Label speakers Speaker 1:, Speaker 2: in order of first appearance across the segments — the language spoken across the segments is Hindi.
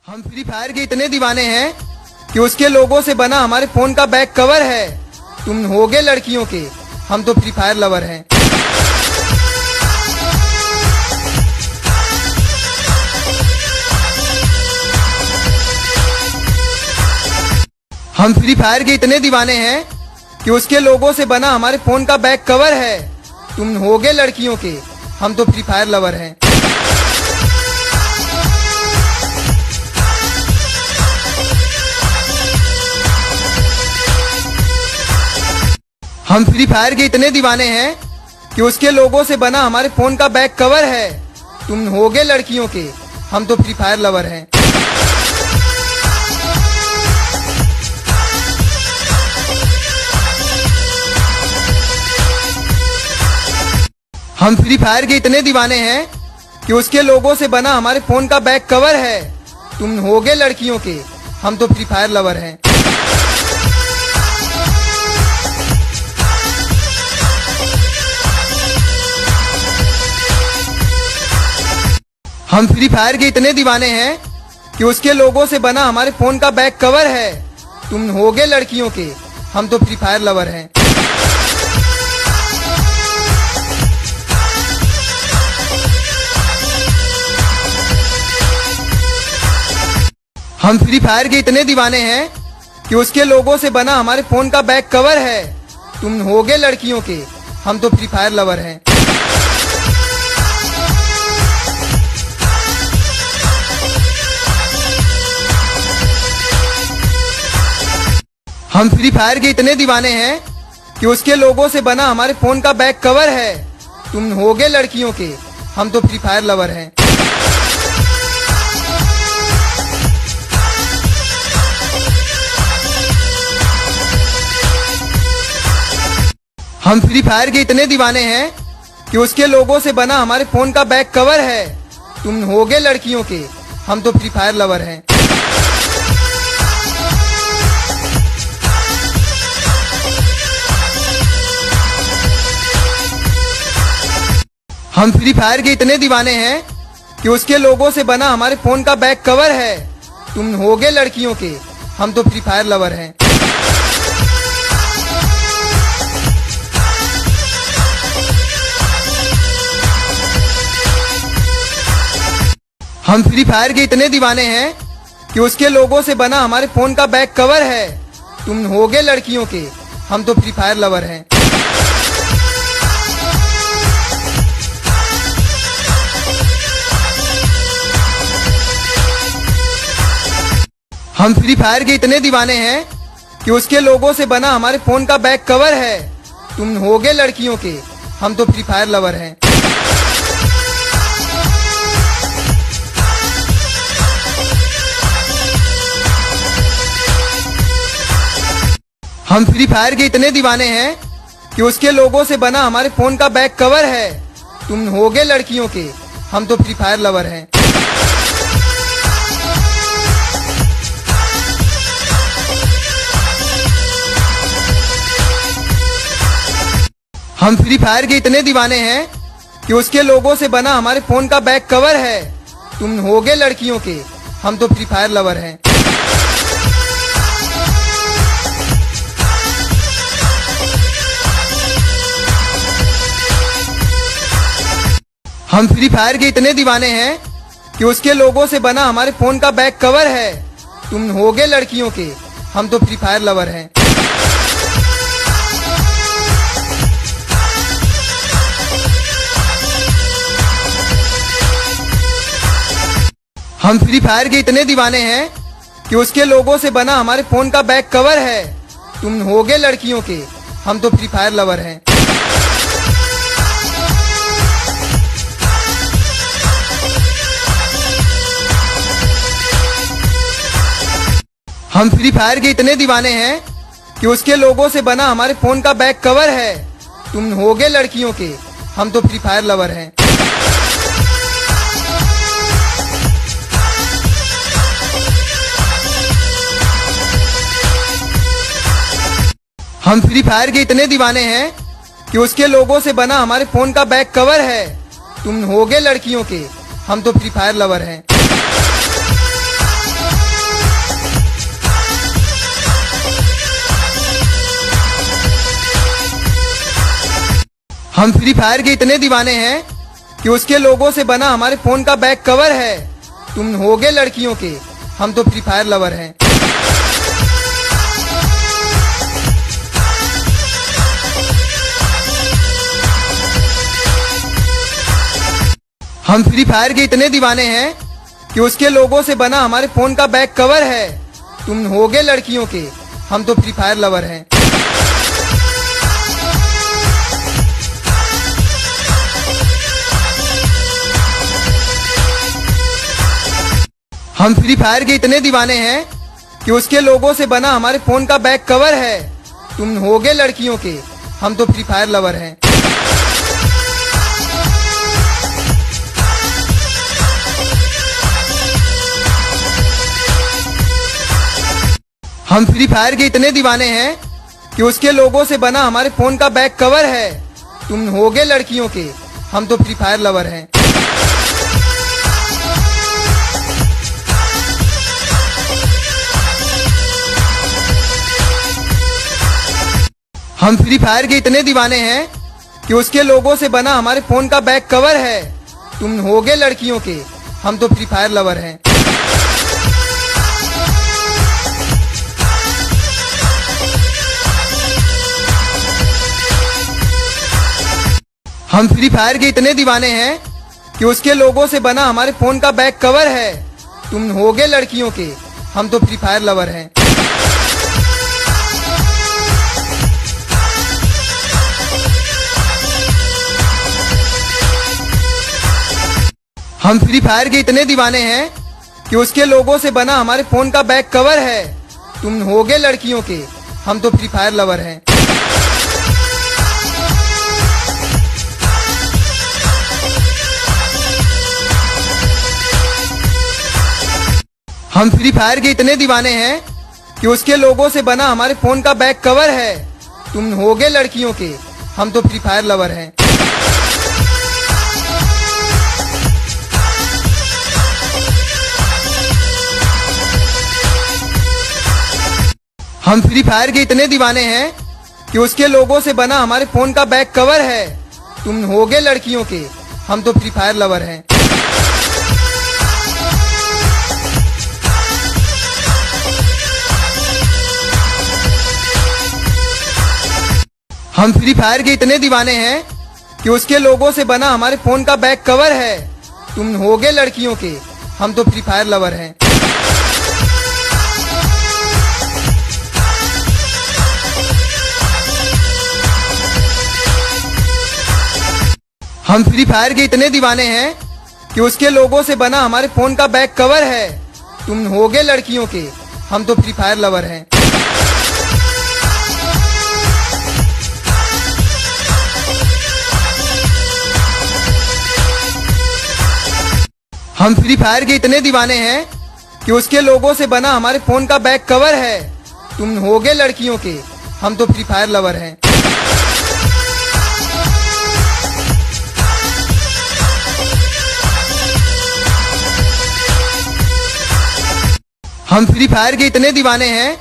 Speaker 1: हम फ्री फायर के इतने दीवाने हैं कि उसके लोगों से बना हमारे फोन का बैक कवर है। तुम होगे लड़कियों के, हम तो फ्री फायर लवर हैं। हम फ्री फायर के इतने दीवाने हैं कि उसके लोगों से बना हमारे फोन का बैक कवर है। तुम होगे लड़कियों के, हम तो फ्री फायर लवर हैं। हम फ्री फायर के इतने दीवाने हैं कि उसके लोगों से बना हमारे फोन का बैक कवर है। तुम होगे लड़कियों के, हम तो फ्री फायर लवर हैं। हम फ्री फायर के इतने दीवाने हैं कि उसके लोगों से बना हमारे फोन का बैक कवर है। तुम होगे लड़कियों के, हम तो फ्री फायर लवर हैं। हम फ्री फायर के इतने दीवाने हैं कि उसके लोगों से बना हमारे फोन का बैक कवर है। तुम होगे लड़कियों के, हम तो फ्री फायर लवर हैं। हम फ्री फायर के इतने दीवाने हैं कि उसके लोगों से बना हमारे फोन का बैक कवर है। तुम होगे लड़कियों के, हम तो फ्री फायर लवर हैं। हम फ्री फायर के इतने दीवाने हैं कि उसके लोगों से बना हमारे फोन का बैक कवर है। तुम होगे लड़कियों के, हम तो फ्री फायर लवर हैं। हम फ्री फायर के इतने दीवाने हैं कि उसके लोगों से बना हमारे फोन का बैक कवर है। तुम होगे लड़कियों के, हम तो फ्री फायर लवर हैं। हम फ्री फायर के इतने दीवाने हैं कि उसके लोगों से बना हमारे फोन का बैक कवर है। तुम होगे लड़कियों के, हम तो फ्री फायर लवर हैं। हम फ्री फायर के इतने दीवाने हैं कि उसके लोगों से बना हमारे फोन का बैक कवर है। तुम होगे लड़कियों के, हम तो फ्री फायर लवर हैं। हम फ्री फायर के इतने दीवाने हैं कि उसके लोगों से बना हमारे फोन का बैक कवर है। तुम होगे लड़कियों के, हम तो फ्री फायर लवर हैं। हम फ्री फायर के इतने दीवाने हैं कि उसके लोगों से बना हमारे फोन का बैक कवर है। तुम होगे लड़कियों के, हम तो फ्री फायर लवर हैं। हम फ्री फायर के इतने दीवाने हैं कि उसके लोगों से बना हमारे फोन का बैक कवर है। तुम होगे लड़कियों के, हम तो फ्री फायर लवर हैं। हम फ्री फायर के इतने दीवाने हैं कि उसके लोगों से बना हमारे फोन का बैक कवर है। तुम होगे लड़कियों के, हम तो फ्री फायर लवर हैं। हम फ्री फायर के इतने दीवाने हैं कि उसके लोगों से बना हमारे फोन का बैक कवर है। तुम होगे लड़कियों के, हम तो फ्री फायर लवर हैं। हम फ्री फायर के इतने दीवाने हैं कि उसके लोगों से बना हमारे फोन का बैक कवर है। तुम होगे लड़कियों के, हम तो फ्री फायर लवर हैं। हम फ्री फायर के इतने दीवाने हैं कि उसके लोगों से बना हमारे फोन का बैक कवर है। तुम होगे लड़कियों के, हम तो फ्री फायर लवर हैं। हम फ्री फायर के इतने दीवाने हैं कि उसके लोगों से बना हमारे फोन का बैक कवर है। तुम होगे लड़कियों के, हम तो फ्री फायर लवर हैं। हम फ्री फायर के इतने दीवाने हैं कि उसके लोगों से बना हमारे फोन का बैक कवर है। तुम होगे लड़कियों के, हम तो फ्री फायर लवर हैं। हम फ्री फायर के इतने दीवाने हैं कि उसके लोगों से बना हमारे फोन का बैक कवर है। तुम होगे लड़कियों के, हम तो फ्री फायर लवर हैं। हम फ्री फायर के इतने दीवाने हैं कि उसके लोगों से बना हमारे फोन का बैक कवर है। तुम होगे लड़कियों के, हम तो फ्री फायर लवर हैं। हम फ्री फायर के इतने दीवाने हैं कि उसके लोगों से बना हमारे फोन का बैक कवर है। तुम होगे लड़कियों के, हम तो फ्री फायर लवर हैं। हम फ्री फायर के इतने दीवाने हैं कि उसके लोगों से बना हमारे फोन का बैक कवर है। तुम होगे लड़कियों के, हम तो फ्री फायर लवर हैं। हम फ्री फायर के इतने दीवाने हैं कि उसके लोगों से बना हमारे फोन का बैक कवर है। तुम होगे लड़कियों के, हम तो फ्री फायर लवर हैं। हम फ्री फायर के इतने दीवाने हैं कि उसके लोगों से बना हमारे फोन का बैक कवर है। तुम होगे लड़कियों के, हम तो फ्री फायर लवर हैं। हम फ्री फायर के इतने दीवाने हैं कि उसके लोगों से बना हमारे फोन का बैक कवर है। तुम होगे लड़कियों के, हम तो फ्री फायर लवर हैं। हम फ्री फायर के इतने दीवाने हैं कि उसके लोगों से बना हमारे फोन का बैक कवर है। तुम होगे लड़कियों के, हम तो फ्री फायर लवर हैं। हम फ्री फायर के इतने दीवाने हैं कि उसके लोगों से बना हमारे फोन का बैक कवर है। तुम होगे लड़कियों के, हम तो फ्री फायर लवर हैं। हम फ्री फायर के इतने दीवाने हैं कि उसके लोगों से बना हमारे फोन का बैक कवर है। तुम होगे लड़कियों के, हम तो फ्री फायर लवर हैं। हम फ्री फायर के इतने दीवाने हैं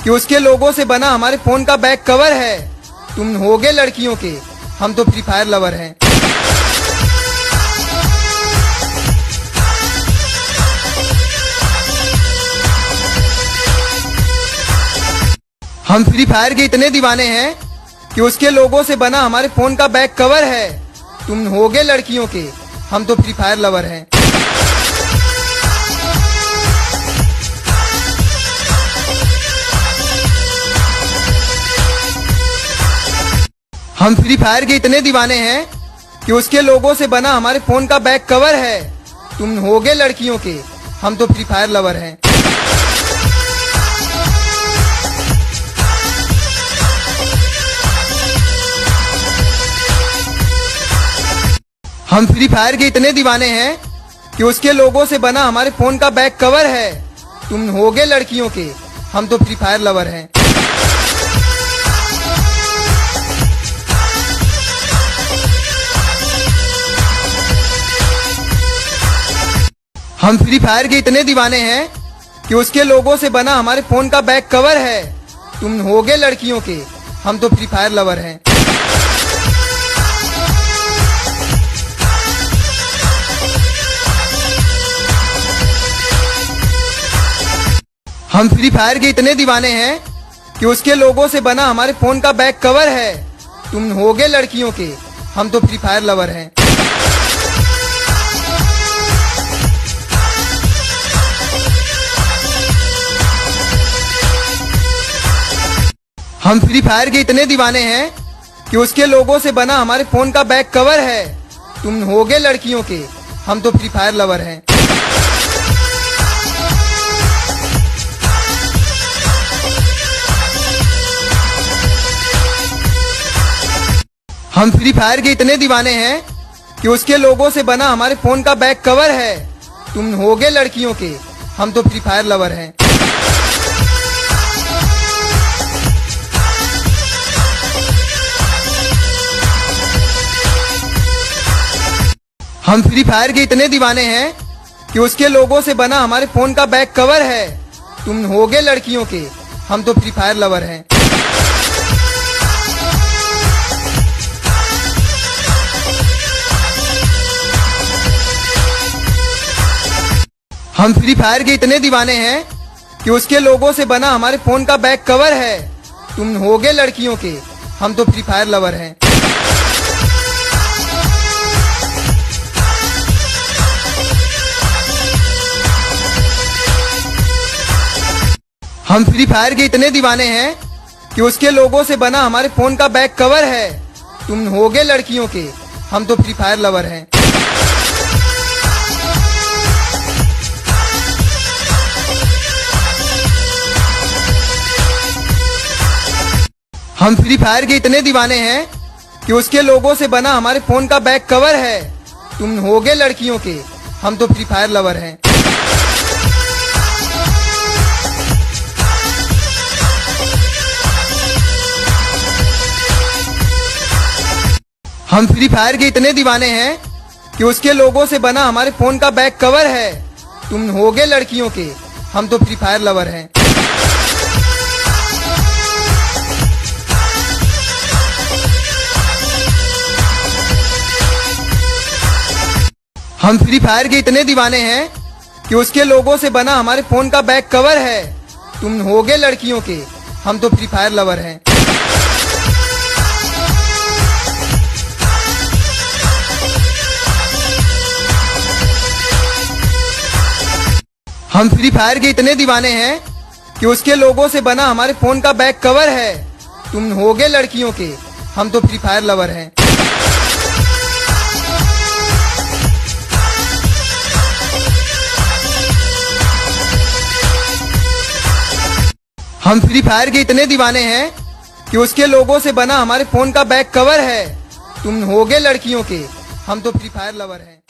Speaker 1: कि उसके लोगों से बना हमारे फोन का बैक कवर है। तुम होगे लड़कियों के, हम तो फ्री फायर लवर हैं। हम फ्री फायर के इतने दीवाने हैं कि उसके लोगों से बना हमारे फोन का बैक कवर है। तुम होगे लड़कियों के, हम तो फ्री फायर लवर हैं। हम फ्री फायर के इतने दीवाने हैं कि उसके लोगों से बना हमारे फोन का बैक कवर है। तुम होगे लड़कियों के, हम तो फ्री फायर लवर हैं। हम फ्री फायर के इतने दीवाने हैं कि उसके लोगों से बना हमारे फोन का बैक कवर है। तुम होगे लड़कियों के, हम तो फ्री फायर लवर हैं। हम फ्री फायर के इतने दीवाने हैं कि उसके लोगों से बना हमारे फोन का बैक कवर है। तुम होगे लड़कियों के, हम तो फ्री फायर लवर हैं। हम फ्री फायर के इतने दीवाने हैं कि उसके लोगों से बना हमारे फोन का बैक कवर है। तुम होगे लड़कियों के, हम तो फ्री फायर लवर हैं। हम फ्री फायर के इतने दीवाने हैं कि उसके लोगों से बना हमारे फोन का बैक कवर है। तुम होगे लड़कियों के, हम तो फ्री फायर लवर हैं। हम फ्री फायर के इतने दीवाने हैं कि उसके लोगों से बना हमारे फोन का बैक कवर है। तुम होगे लड़कियों के, हम तो फ्री फायर लवर हैं। हम फ्री फायर के इतने दीवाने हैं कि उसके लोगों से बना हमारे फोन का बैक कवर है। तुम होगे लड़कियों के, हम तो फ्री फायर लवर हैं। हम फ्री फायर के इतने दीवाने हैं कि उसके लोगों से बना हमारे फोन का बैक कवर है। तुम होगे लड़कियों के, हम तो फ्री फायर लवर हैं। हम फ्री फायर के इतने दीवाने हैं कि उसके लोगों से बना हमारे फोन का बैक कवर है। तुम होगे लड़कियों के, हम तो फ्री फायर लवर हैं। हम फ्री फायर के इतने दीवाने हैं कि उसके लोगों से बना हमारे फोन का बैक कवर है। तुम होगे लड़कियों के, हम तो फ्री फायर लवर हैं। हम फ्री फायर के इतने दीवाने हैं कि उसके लोगों से बना हमारे फोन का बैक कवर है। तुम होगे लड़कियों के, हम तो फ्री फायर लवर हैं। हम फ्री फायर के इतने दीवाने हैं कि उसके लोगों से बना हमारे फोन का बैक कवर है। तुम होगे लड़कियों के, हम तो फ्री फायर लवर हैं। हम फ्री फायर के इतने दीवाने हैं कि उसके लोगों से बना हमारे फोन का बैक कवर है। तुम होगे लड़कियों के, हम तो फ्री फायर लवर हैं। हम फ्री फायर के इतने दीवाने हैं कि उसके लोगों से बना हमारे फोन का बैक कवर है। तुम होगे लड़कियों के, हम तो फ्री फायर लवर हैं।